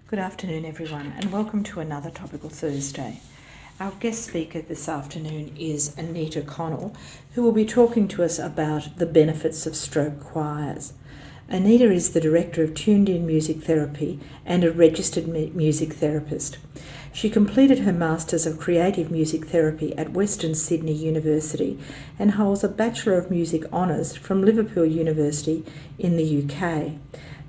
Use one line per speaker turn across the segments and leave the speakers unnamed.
Good afternoon, everyone, and welcome to another Topical Thursday. Our guest speaker this afternoon is Anita Connell, who will be talking to us about the benefits of stroke choirs. Anita is the Director of Tuned In Music Therapy and a registered music therapist. She completed her Masters of Creative Music Therapy at Western Sydney University and holds a Bachelor of Music Honours from Liverpool University in the UK,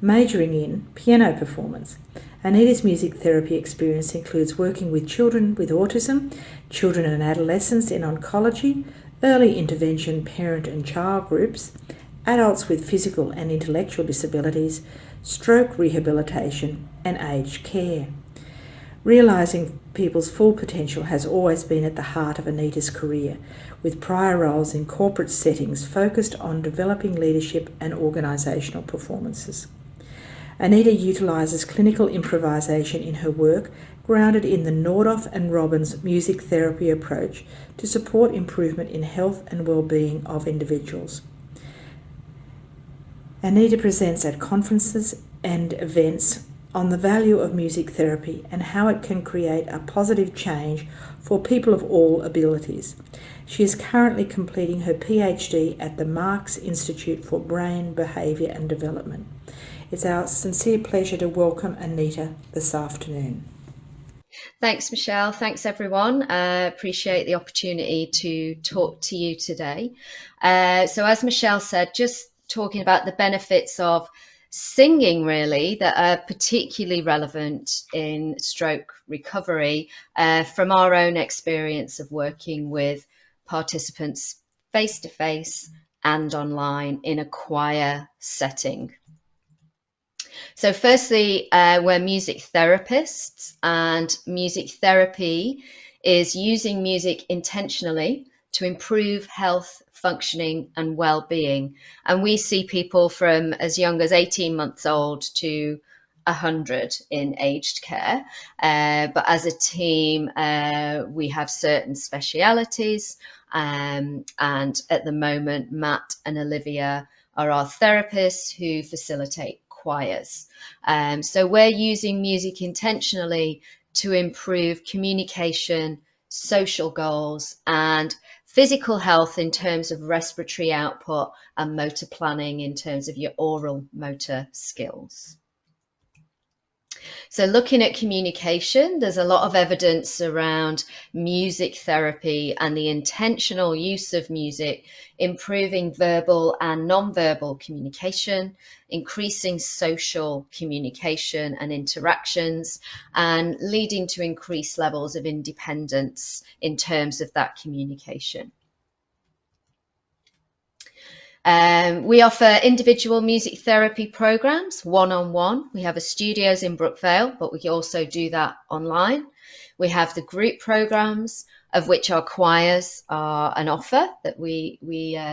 majoring in piano performance. Anita's music therapy experience includes working with children with autism, children and adolescents in oncology, early intervention parent and child groups, adults with physical and intellectual disabilities, stroke rehabilitation, and aged care. Realising people's full potential has always been at the heart of Anita's career, with prior roles in corporate settings focused on developing leadership and organisational performances. Anita utilises clinical improvisation in her work, grounded in the Nordoff and Robbins music therapy approach to support improvement in health and well-being of individuals. Anita presents at conferences and events on the value of music therapy and how it can create a positive change for people of all abilities. She is currently completing her PhD at the MARCS Institute for Brain, Behaviour and Development. It's our sincere pleasure to welcome Anita this afternoon.
Thanks, Michelle. Thanks, everyone. Appreciate the opportunity to talk to you today. So as Michelle said, just talking about the benefits of singing, really, that are particularly relevant in stroke recovery from our own experience of working with participants face-to-face and online in a choir setting. So firstly, we're music therapists, and music therapy is using music intentionally to improve health, functioning and well-being. And we see people from as young as 18 months old to 100 in aged care. But as a team, we have certain specialities. And at the moment, Matt and Olivia are our therapists who facilitate choirs. So we're using music intentionally to improve communication, social goals, and physical health in terms of respiratory output and motor planning in terms of your oral motor skills. So looking at communication, there's a lot of evidence around music therapy and the intentional use of music, improving verbal and non-verbal communication, increasing social communication and interactions, and leading to increased levels of independence in terms of that communication. We offer individual music therapy programs, one-on-one. We have a studios in Brookvale, but we also do that online. We have the group programs, of which our choirs are an offer that we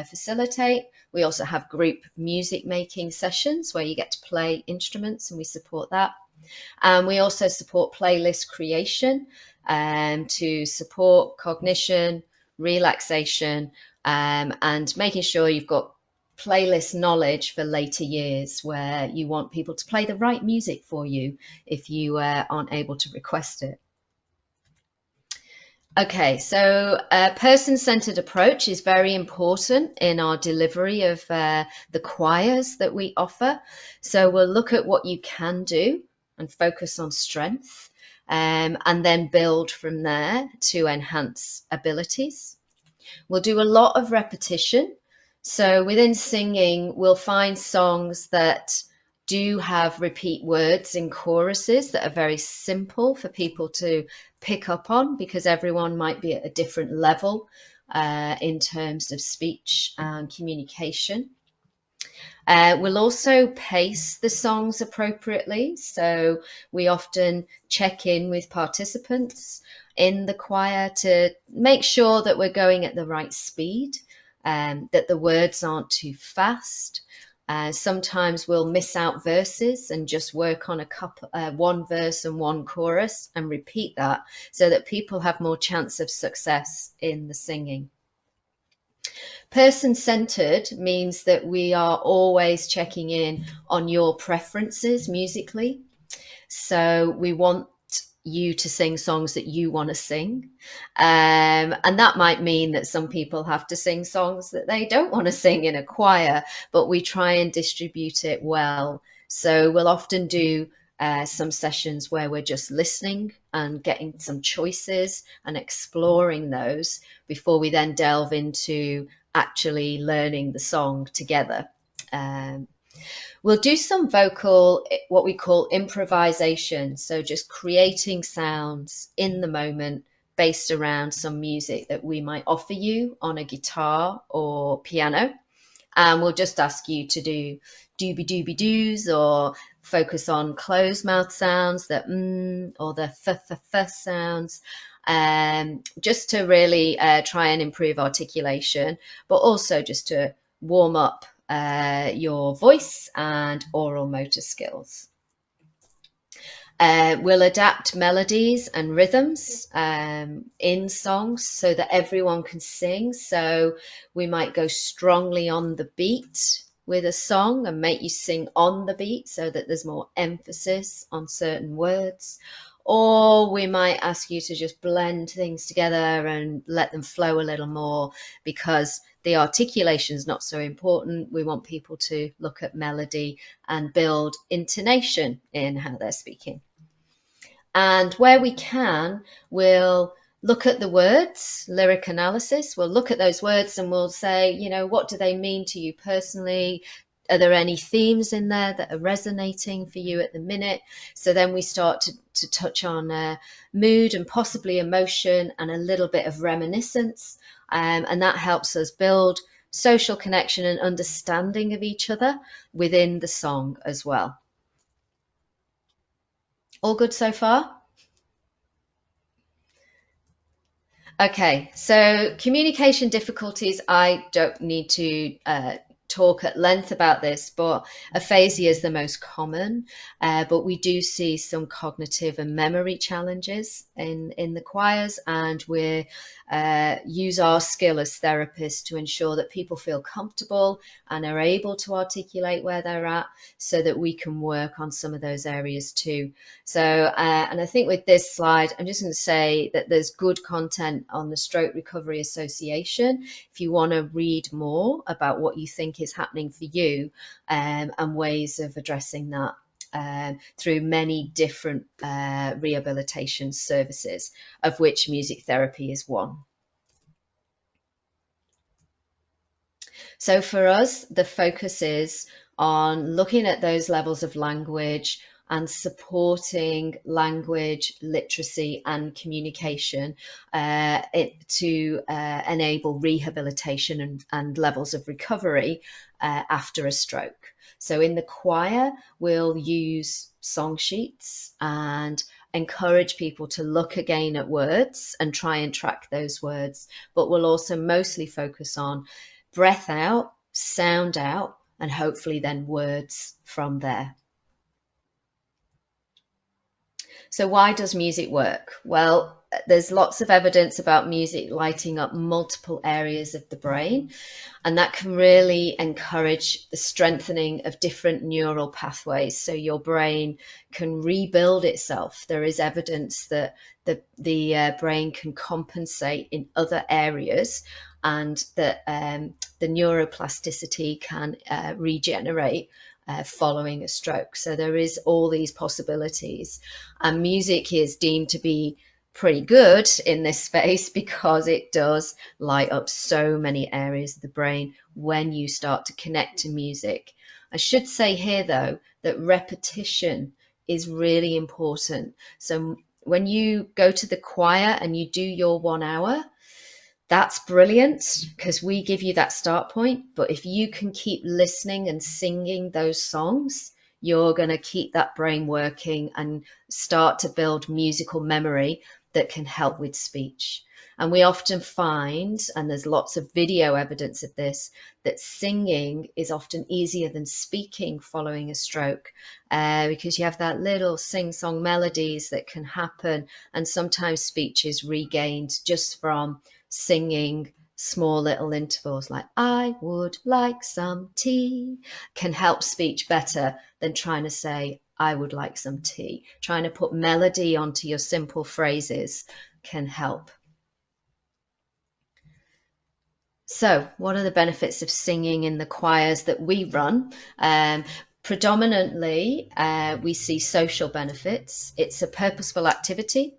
facilitate. We also have group music making sessions where you get to play instruments, and we support that. And we also support playlist creation to support cognition, relaxation, and making sure you've got playlist knowledge for later years, where you want people to play the right music for you if you aren't able to request it. Okay, so a person-centered approach is very important in our delivery of the choirs that we offer. So we'll look at what you can do and focus on strength, and then build from there to enhance abilities. We'll do a lot of repetition. So within singing, we'll find songs that do have repeat words in choruses that are very simple for people to pick up on, because everyone might be at a different level in terms of speech and communication. We'll also pace the songs appropriately. So we often check in with participants in the choir to make sure that we're going at the right speed, that the words aren't too fast. Sometimes we'll miss out verses and just work on one verse and one chorus and repeat that, so that people have more chance of success in the singing. Person-centered means that we are always checking in on your preferences musically. So we want you to sing songs that you want to sing. And that might mean that some people have to sing songs that they don't want to sing in a choir, but we try and distribute it well. So we'll often do some sessions where we're just listening and getting some choices and exploring those before we then delve into actually learning the song together. Um, We'll do some vocal, what we call improvisation. So just creating sounds in the moment based around some music that we might offer you on a guitar or piano. And we'll just ask you to do dooby dooby doos or focus on closed mouth sounds, the or the f sounds, just to really try and improve articulation, but also just to warm up your voice and oral motor skills. We'll adapt melodies and rhythms in songs so that everyone can sing. So we might go strongly on the beat with a song and make you sing on the beat so that there's more emphasis on certain words. Or we might ask you to just blend things together and let them flow a little more, because the articulation is not so important. We want people to look at melody and build intonation in how they're speaking. And where we can, we'll look at the words, lyric analysis. We'll look at those words and we'll say, you know, what do they mean to you personally? Are there any themes in there that are resonating for you at the minute? So then we start to touch on mood and possibly emotion and a little bit of reminiscence. And that helps us build social connection and understanding of each other within the song as well. All good so far? Okay, so communication difficulties, I don't need to talk at length about this, but aphasia is the most common, but we do see some cognitive and memory challenges in the choirs, and we use our skill as therapists to ensure that people feel comfortable and are able to articulate where they're at so that we can work on some of those areas too. So, and I think with this slide, I'm just going to say that there's good content on the Stroke Recovery Association if you want to read more about what you think is happening for you, and ways of addressing that through many different rehabilitation services, of which music therapy is one. So for us, the focus is on looking at those levels of language and supporting language literacy and communication to enable rehabilitation and levels of recovery after a stroke. So in the choir, we'll use song sheets and encourage people to look again at words and try and track those words, but we'll also mostly focus on breath out, sound out, and hopefully then words from there. So why does music work? Well, there's lots of evidence about music lighting up multiple areas of the brain, and that can really encourage the strengthening of different neural pathways so your brain can rebuild itself. There is evidence that the brain can compensate in other areas, and that the neuroplasticity can regenerate following a stroke. So there is all these possibilities, and music is deemed to be pretty good in this space because it does light up so many areas of the brain when you start to connect to music. I should say here though that repetition is really important. So when you go to the choir and you do your 1 hour, that's brilliant because we give you that start point. But if you can keep listening and singing those songs, you're going to keep that brain working and start to build musical memory that can help with speech. And we often find, and there's lots of video evidence of this, that singing is often easier than speaking following a stroke because you have that little sing-song melodies that can happen, and sometimes speech is regained just from singing small little intervals like I would like some tea can help speech better than trying to say I would like some tea. Trying to put melody onto your simple phrases can help. So, what are the benefits of singing in the choirs that we run? Predominantly, we see social benefits. It's a purposeful activity.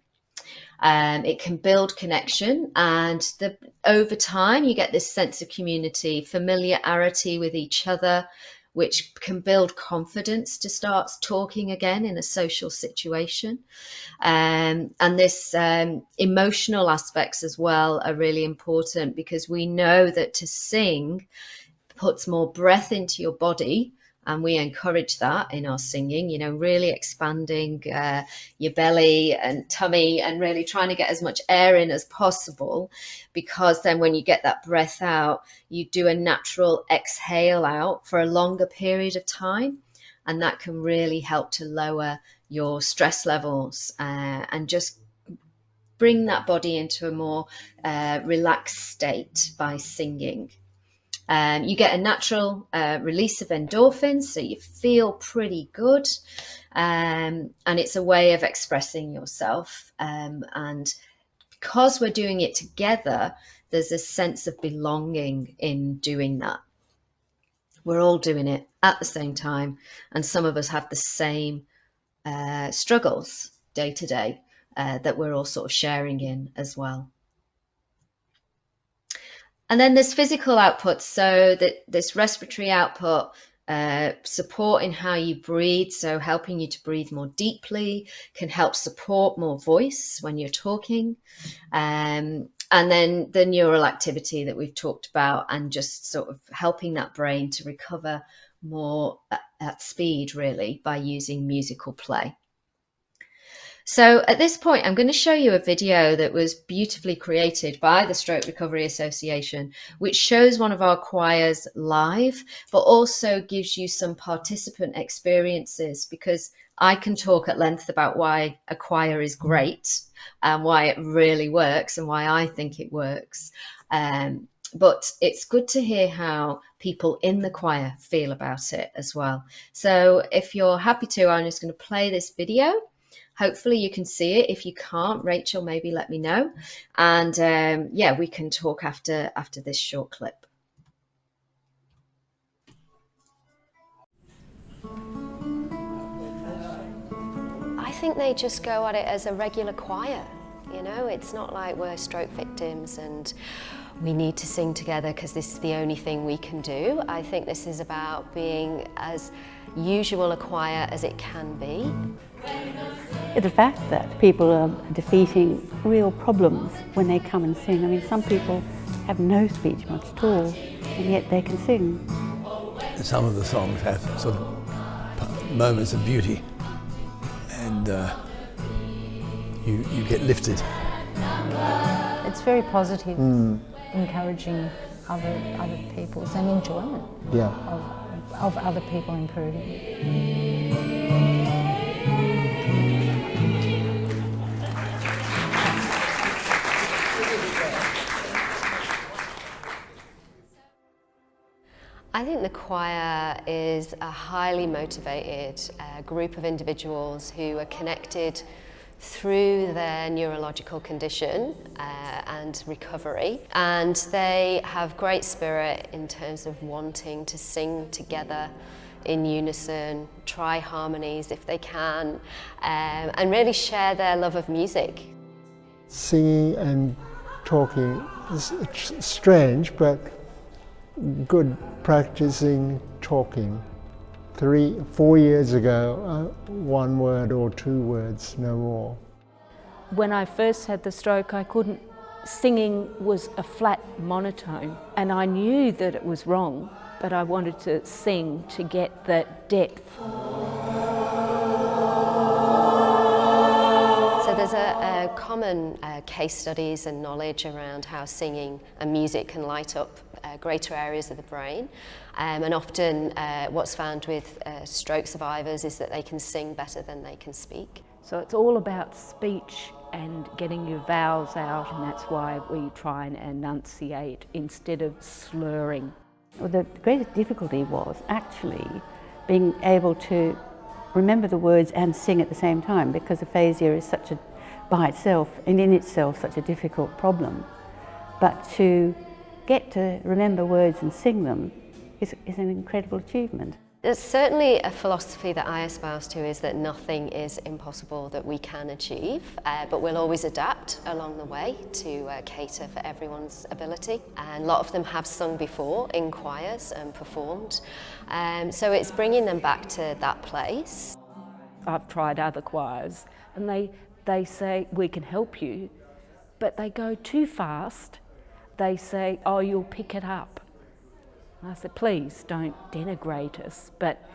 It can build connection, and over time you get this sense of community, familiarity with each other, which can build confidence to start talking again in a social situation. And this emotional aspects as well are really important, because we know that to sing puts more breath into your body, and we encourage that in our singing, you know, really expanding your belly and tummy and really trying to get as much air in as possible, because then when you get that breath out, you do a natural exhale out for a longer period of time, and that can really help to lower your stress levels and just bring that body into a more relaxed state by singing. You get a natural release of endorphins, so you feel pretty good, and it's a way of expressing yourself. And because we're doing it together, there's a sense of belonging in doing that. We're all doing it at the same time, and some of us have the same struggles day to day that we're all sort of sharing in as well. And then there's physical outputs, so that this respiratory output, supporting how you breathe, so helping you to breathe more deeply, can help support more voice when you're talking. And then the neural activity that we've talked about, and just sort of helping that brain to recover more at speed, really, by using musical play. So at this point, I'm going to show you a video that was beautifully created by the Stroke Recovery Association, which shows one of our choirs live, but also gives you some participant experiences, because I can talk at length about why a choir is great and why it really works and why I think it works. But it's good to hear how people in the choir feel about it as well. So if you're happy to, I'm just going to play this video. Hopefully you can see it. If you can't, Rachel, maybe let me know. And yeah, we can talk after this short clip.
I think they just go at it as a regular choir. You know, it's not like we're stroke victims and we need to sing together because this is the only thing we can do. I think this is about being as usual a choir as it can be.
The fact that people are defeating real problems when they come and sing. I mean, some people have no speech much at all, and yet they can sing.
Some of the songs have sort of moments of beauty, and you get lifted.
It's very positive, encouraging other people's and enjoyment of other people improving.
I think the choir is a highly motivated group of individuals who are connected through their neurological condition and recovery, and they have great spirit in terms of wanting to sing together in unison, try harmonies if they can, and really share their love of music.
Singing and talking is strange, but good practicing talking. 3-4 years ago, 1 word or 2 words, no more.
When I first had the stroke, singing was a flat monotone, and I knew that it was wrong, but I wanted to sing to get that depth.
So there's a common case studies and knowledge around how singing and music can light up greater areas of the brain, and often what's found with stroke survivors is that they can sing better than they can speak.
So it's all about speech and getting your vowels out, and that's why we try and enunciate instead of slurring. Well, the greatest difficulty was actually being able to
remember the words and sing at the same time, because aphasia is such a, by itself and in itself, such a difficult problem. But to get to remember words and sing them is an incredible achievement.
It's certainly a philosophy that I espouse to, is that nothing is impossible that we can achieve, but we'll always adapt along the way to cater for everyone's ability. And a lot of them have sung before in choirs and performed, so it's bringing them back to that place.
I've tried other choirs and they say, we can help you, but they go too fast. They say, oh, you'll pick it up. I said, please don't denigrate us, but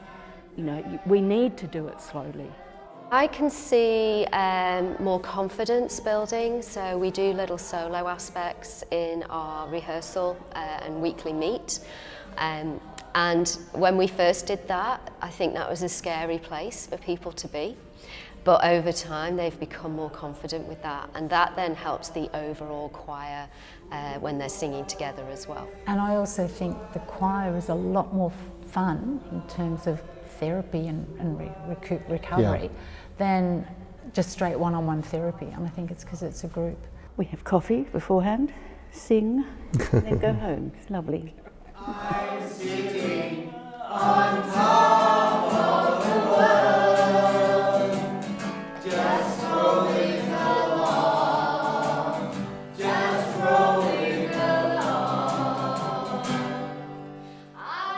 you know, we need to do it slowly.
I can see more confidence building, so we do little solo aspects in our rehearsal and weekly meet. And when we first did that, I think that was a scary place for people to be. But over time, they've become more confident with that, and that then helps the overall choir when they're singing together as well.
And I also think the choir is a lot more fun in terms of therapy and recovery than just straight one-on-one therapy. And I think it's because it's a group.
We have coffee beforehand, sing, and then go home. It's lovely.
I'm sitting on top of the world, just rolling along, just rolling along.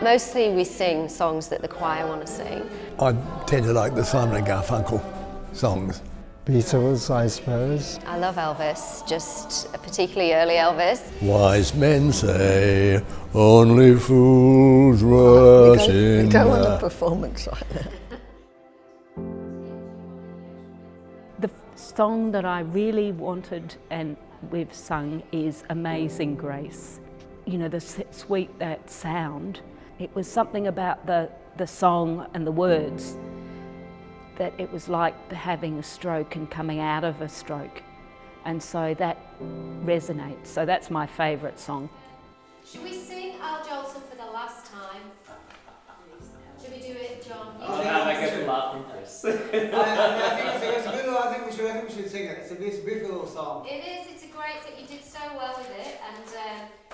Mostly we sing songs that the choir want to sing.
I tend to like the Simon and Garfunkel songs.
Beatles, I suppose.
I love Elvis, just particularly early Elvis.
Wise men say only fools rush in.
We don't want a performance like that.
The song that I really wanted and we've sung is Amazing Grace. You know, the sweet, that sound. It was something about the song and the words that it was like having a stroke and coming out of a stroke. And so that resonates. So that's my favourite song.
Should we sing Al Jolson for the last time? Should we do it, John?
I get a laugh from Chris.
I think we should sing it. It's a beautiful little song.
It is. It's a great song. You did so well with it, and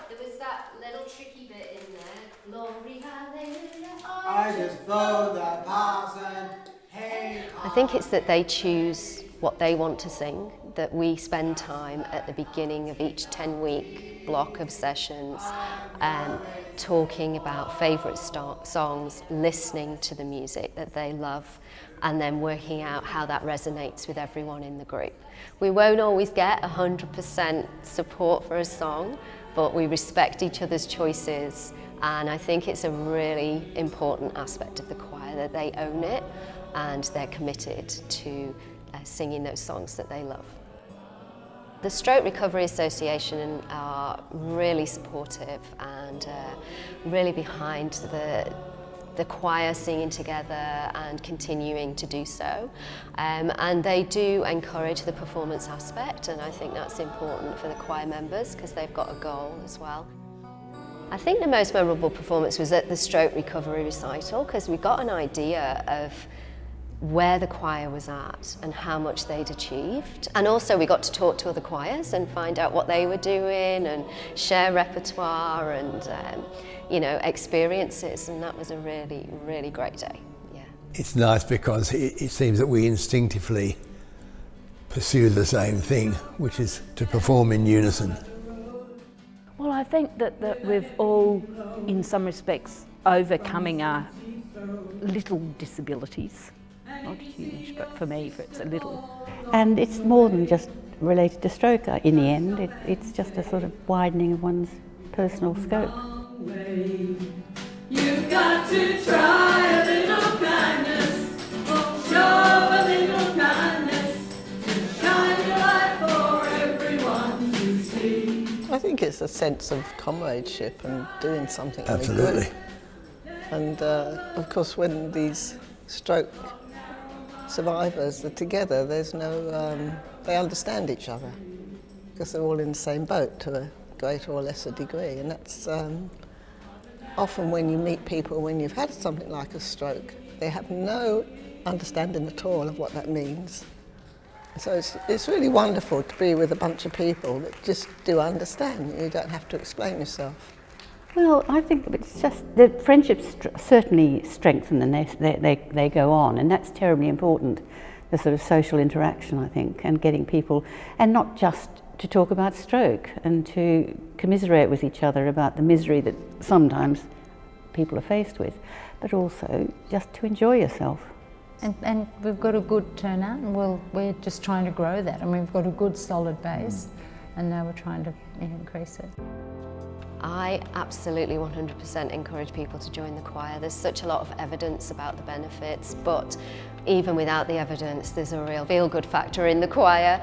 there was that little tricky bit in there. Glory, hallelujah.
I just followed that parson. Hey.
I think it's that they choose what they want to sing, that we spend time at the beginning of each 10-week block of sessions talking about favourite songs, listening to the music that they love, and then working out how that resonates with everyone in the group. We won't always get 100% support for a song, but we respect each other's choices, and I think it's a really important aspect of the choir that they own it and they're committed to singing those songs that they love. The Stroke Recovery Association are really supportive and really behind the choir singing together and continuing to do so. And they do encourage the performance aspect, and I think that's important for the choir members because they've got a goal as well. I think the most memorable performance was at the Stroke Recovery Recital because we got an idea of where the choir was at and how much they'd achieved. And also we got to talk to other choirs and find out what they were doing and share repertoire and you know, experiences, and that was a really, really great day. Yeah.
It's nice because it seems that we instinctively pursue the same thing, which is to perform in unison.
Well, I think that we've all, in some respects, overcoming our little disabilities. Not huge, but for me, it's a little.
And it's more than just related to stroke in the end. It's just a sort of widening of one's personal scope.
You've got to try a little kindness, show a little kindness, shine your light for everyone to see.
I think it's a sense of comradeship and doing something
Absolutely.
really good. And of course, when these stroke survivors are together, there's no, they understand each other because they're all in the same boat to a greater or lesser degree, and that's often when you meet people when you've had something like a stroke, they have no understanding at all of what that means. So it's really wonderful to be with a bunch of people that just do understand. You don't have to explain yourself.
Well, I think it's just the friendships certainly strengthen and they go on, and that's terribly important, the sort of social interaction, I think, and getting people, and not just to talk about stroke and to commiserate with each other about the misery that sometimes people are faced with, but also just to enjoy yourself.
And we've got a good turnout, and we're just trying to grow that. I mean, we've got a good solid base, and now we're trying to increase it.
I absolutely 100% encourage people to join the choir. There's such a lot of evidence about the benefits, but even without the evidence, there's a real feel-good factor in the choir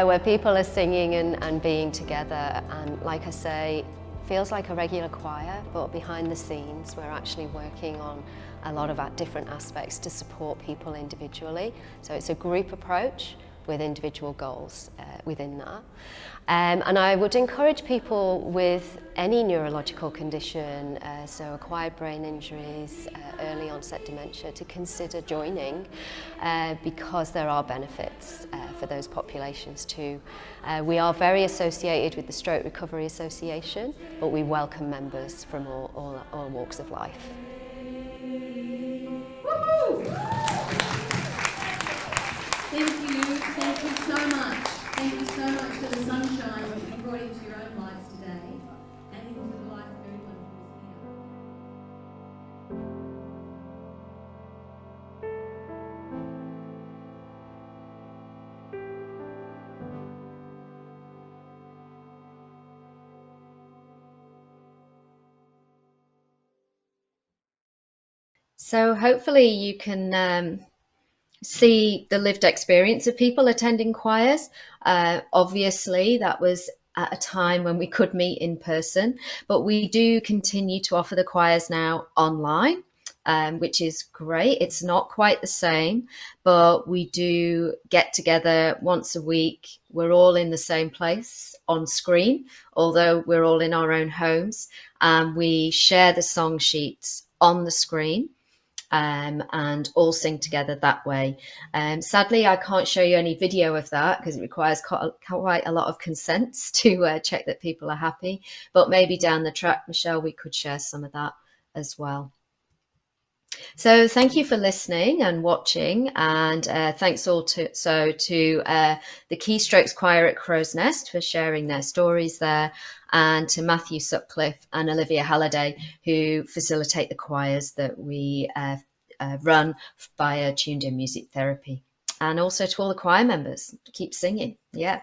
where people are singing and being together. And like I say, feels like a regular choir, but behind the scenes, we're actually working on a lot of different aspects to support people individually. So it's a group approach with individual goals within that. And I would encourage people with any neurological condition, so acquired brain injuries, early onset dementia, to consider joining because there are benefits for those populations too. We are very associated with the Stroke Recovery Association, but we welcome members from all walks of life.
Thank you so much. Thank you so much for the sunshine that you brought into your own lives today and into the life of everyone
here. So hopefully you can see the lived experience of people attending choirs. Obviously, that was at a time when we could meet in person, but we do continue to offer the choirs now online, which is great. It's not quite the same, but we do get together once a week. We're all in the same place on screen, although we're all in our own homes, and we share the song sheets on the screen. And all sing together that way. Sadly, I can't show you any video of that because it requires quite a lot of consents to check that people are happy. But maybe down the track, Michelle, we could share some of that as well. So thank you for listening and watching, and thanks also to the Keystrokes Choir at Crow's Nest for sharing their stories there, and to Matthew Sutcliffe and Olivia Halliday, who facilitate the choirs that we run via Tuned In Music Therapy, and also to all the choir members. Keep singing. Yeah.